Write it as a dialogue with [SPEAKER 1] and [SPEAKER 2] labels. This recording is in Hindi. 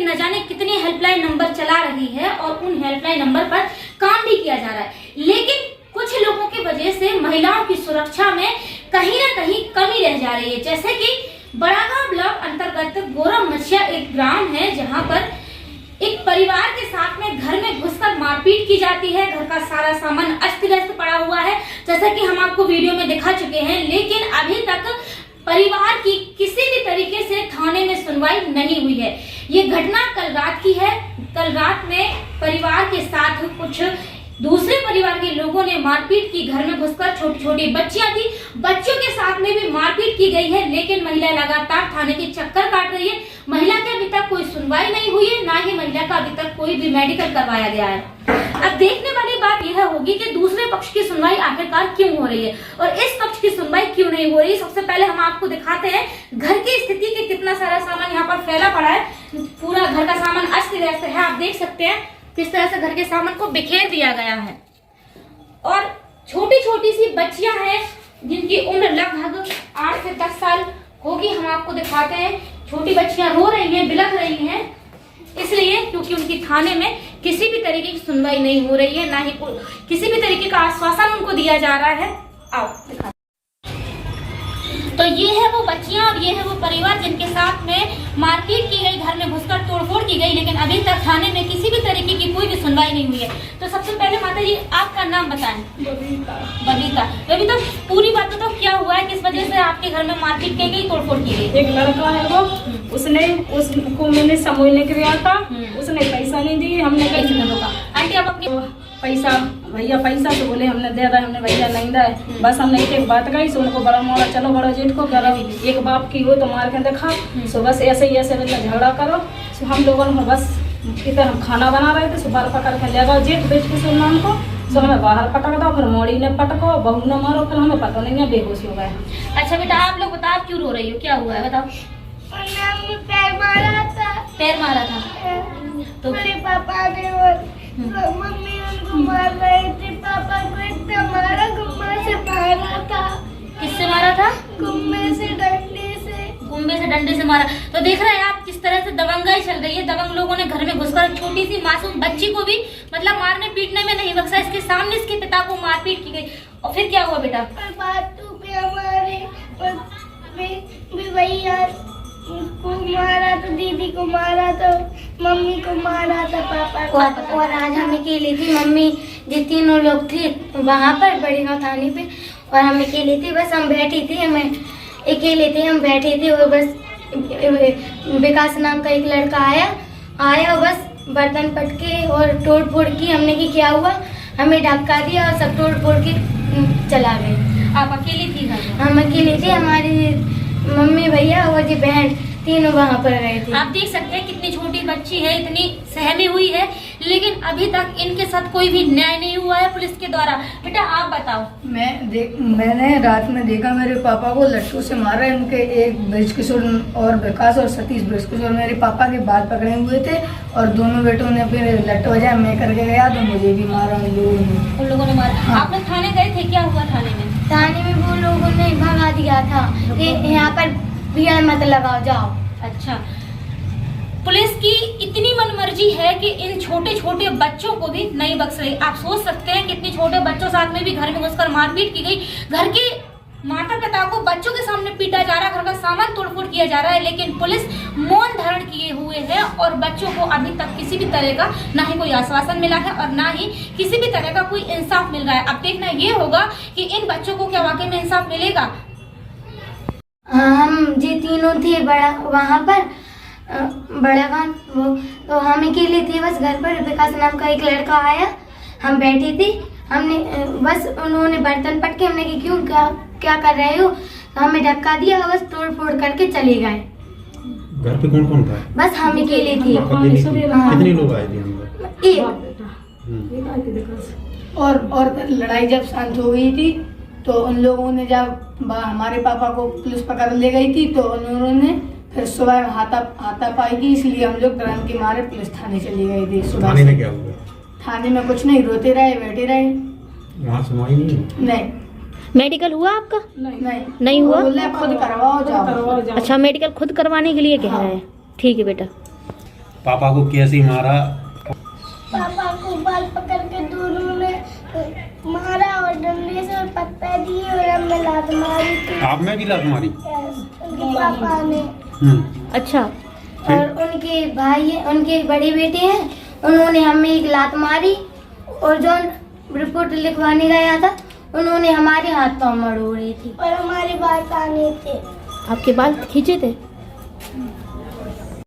[SPEAKER 1] कि न जाने कितने हेल्पलाइन नंबर चला रही है और उन हेल्पलाइन नंबर पर काम भी किया जा रहा है, लेकिन कुछ लोगों की वजह से महिलाओं की सुरक्षा में कहीं न कहीं कमी रह जा रही है। जैसे कि बड़ागांव ब्लॉक अंतर्गत गोरमछिया एक ग्राम है, जहां पर एक परिवार के साथ में घर में घुसकर मारपीट की जाती है। घर का सारा सामान अस्त व्यस्त पड़ा हुआ है, जैसा कि हम आपको वीडियो में दिखा चुके हैं, लेकिन अभी तक परिवार की किसी भी तरीके से थाने में सुनवाई नहीं हुई है। ये घटना कल रात की है। कल रात में परिवार के साथ कुछ दूसरे परिवार के लोगों ने मारपीट की। घर में घुसकर छोटी छोटी बच्चियां थी, बच्चों के साथ में भी मारपीट की गई है, लेकिन महिला लगातार थाने के चक्कर काट रही है। महिला की अभी तक कोई सुनवाई नहीं हुई है, ना ही महिला का अभी तक कोई भी मेडिकल करवाया गया है। अब देखने वाली बात यह होगी कि दूसरे पक्ष की सुनवाई आखिरकार क्यों हो रही है और इस पक्ष की सुनवाई क्यों नहीं हो रही है। सबसे पहले हम आपको दिखाते हैं घर की स्थिति के कितना सारा सामान यहाँ पर फैला पड़ा है। पूरा घर का सामान अस्त व्यस्त है। आप देख सकते हैं किस तरह से घर के सामान को बिखेर दिया गया है और छोटी छोटी सी बच्चियां हैं जिनकी उम्र लगभग 8 से 10 साल होगी। हम आपको दिखाते हैं, छोटी बच्चियां रो रही हैं, बिलख रही हैं, इसलिए क्योंकि उनकी थाने में किसी भी तरीके की सुनवाई नहीं हो रही है, ना ही किसी भी तरीके का आश्वासन उनको दिया जा रहा है। आओ दिखा। तो ये है वो बच्चियां और ये है वो परिवार जिनके साथ में मारपीट की गई, घर में घुसकर तोड़फोड़ की गई, लेकिन अभी तक थाने में किसी भी तरीके की कोई भी सुनवाई नहीं हुई है। तो सबसे पहले माता जी आपका नाम बताएं। बबीता। बबीता, पूरी बात बताओ, क्या हुआ है, किस वजह से आपके घर में मारपीट की गई, तोड़फोड़ की गई?
[SPEAKER 2] एक लड़का है वो, उसको मैंने समूह ने किया था, उसने पैसा नहीं दी, हमने कैसे रोका।
[SPEAKER 1] आंटी आप अपने
[SPEAKER 2] पैसा भैया पैसा तो बोले हमने दे दिया, हमने भैया नहीं दिया। बस हमने एक बात कही सो उनको बड़ा मोड़ा चलो बड़ा जेठ को करो, एक बाप की हो तो मार के देखा। सो बस ऐसे ही ऐसे मतलब झगड़ा करो। सो हम लोगों ने बस इधर हम खाना बना रहे थे, सो बार पकड़ के ले गए जेठ बेच के सुन को। सो हमें बाहर पटक दो, फिर मोड़ी ने पटको, बहू ने मारो, फिर हमें पता नहीं है, बेहोश हो गए।
[SPEAKER 1] अच्छा बेटा आप लोग बताओ, आप क्यों रो रही हो, क्या हुआ है बताओ?
[SPEAKER 3] पैर मारा था।
[SPEAKER 1] पैर मारा था तो
[SPEAKER 3] मेरे पापा ने और मम्मी उनको मार रहे थे। पापा को इतना मारा, गुम्मा से मारा था।
[SPEAKER 1] किससे मारा था?
[SPEAKER 3] गुम्मे से, डंडे से।
[SPEAKER 1] गुम्बे से, डंडे से मारा। तो देख रहे हैं आप किस तरह से दबंगाई चल रही है। दबंग लोगों ने घर में घुसकर छोटी सी मासूम बच्ची को भी मतलब मारने पीटने में नहीं बख्शा। इसके सामने इसके पिता को मारपीट की गई। और फिर क्या हुआ बेटा?
[SPEAKER 3] और बातों पे हमारे भैया को मारा था, दीदी को मारा था, मम्मी को मारा था, पापा को। और आज हम अकेले थी, मम्मी जो तीनों लोग थे वहाँ पर बड़ेगांव थाने पे, और हम अकेले थे। बस हम बैठी थी, हमें अकेले थे, हम बैठे थे और बस विकास नाम का एक लड़का आया और बस बर्तन पटके और तोड़ फोड़ की। हमने की क्या हुआ, हमें धक्का दिया और सब तोड़ फोड़ के चला गए।
[SPEAKER 1] आप अकेली थी घर में?
[SPEAKER 3] हम अकेले थे, हमारी मम्मी भैया और जी बहन तीनों वहाँ पर गए थे।
[SPEAKER 1] आप देख सकते हैं कितनी छोटी बच्ची है, इतनी सहमी हुई है, लेकिन अभी तक इनके साथ कोई भी न्याय नहीं हुआ है पुलिस के द्वारा। बेटा आप बताओ।
[SPEAKER 4] मैंने रात में देखा मेरे पापा को लट्टू से मारा है। उनके एक ब्रजकिशोर और विकास और सतीश ब्रजकिशोर मेरे पापा के बाल पकड़े हुए थे और दोनों बेटों ने फिर लट्टू बजाया, मैं करके गया तो मुझे भी मारा उन लोगों ने
[SPEAKER 1] मारा।
[SPEAKER 4] हाँ।
[SPEAKER 1] आप लोग थाने गए थे, क्या हुआ थाने में?
[SPEAKER 3] थाने में वो लोगों ने भगा दिया था कि यहाँ पर भीड़ मत लगाओ, जाओ।
[SPEAKER 1] अच्छा, पुलिस की इतनी मनमर्जी है कि इन छोटे छोटे बच्चों को भी नहीं बख्श रही। आप सोच सकते हैं कितने छोटे बच्चों साथ में भी घर में घुसकर मारपीट की गई। घर के माता पिता को बच्चों के सामने पीटा जा रहा है, घर का सामान तोड़फोड़ किया जा रहा है, लेकिन पुलिस मौन धारण किए हुए है और बच्चों को अभी तक किसी भी तरह का ना ही कोई आश्वासन मिला है और ना ही किसी भी तरह का कोई इंसाफ मिल रहा है। अब देखना ये होगा कि इन बच्चों को क्या वाकई में इंसाफ मिलेगा।
[SPEAKER 3] हम जी तीनों थे वहाँ पर बड़ागांव, वो तो हम अकेले थे बस घर पर। विकास नाम का एक लड़का आया, हम बैठे थे, हमने बस उन्होंने बर्तन पटके, हमने कि क्यों क्या कर रहे हो, तो हमें धक्का दिया, बस तोड़ फोड़ करके चले गए।
[SPEAKER 5] घर पे कौन कौन था?
[SPEAKER 3] बस हम अकेले थे।
[SPEAKER 5] कितने लोग आए थे?
[SPEAKER 4] और लड़ाई जब शांत हो गई थी तो उन लोगों ने जब हमारे पापा को पुलिस पकड़ ले गई थी तो उन्होंने फिर सुबह हाथापाई की, इसलिए हम लोग डरन के मारे पुलिस थाने चले गए थे। सुबह
[SPEAKER 5] थाने में क्या हुआ?
[SPEAKER 4] थाने में कुछ नहीं, रोते रहे, बैठे रहे।
[SPEAKER 5] वहाँ सुनवाई नहीं?
[SPEAKER 1] मेडिकल हुआ आपका?
[SPEAKER 4] नहीं
[SPEAKER 1] हुआ?
[SPEAKER 4] खुद करवाओ जाओ।
[SPEAKER 1] अच्छा, मेडिकल खुद करवाने के लिए कह रहा है। ठीक है बेटा।
[SPEAKER 5] पापा को कैसे मारा?
[SPEAKER 3] पापा को बाल पकड़ के दोनों ने मारा और डंडे से और पत्ता दिए और हमने लात मारी थी।
[SPEAKER 5] आप में भी लात मारी?
[SPEAKER 3] उनके पापा ने।
[SPEAKER 1] अच्छा।
[SPEAKER 3] और उनके भाई, उनके बड़े बेटे हैं, उन्होंने हमें एक लात मारी और जो रिपोर्ट लिखवाने गया था उन्होंने हमारे हाथ पाँव मरोड़े थे और हमारे बाल टांगे थे।
[SPEAKER 1] आपके बाल खींचे थे?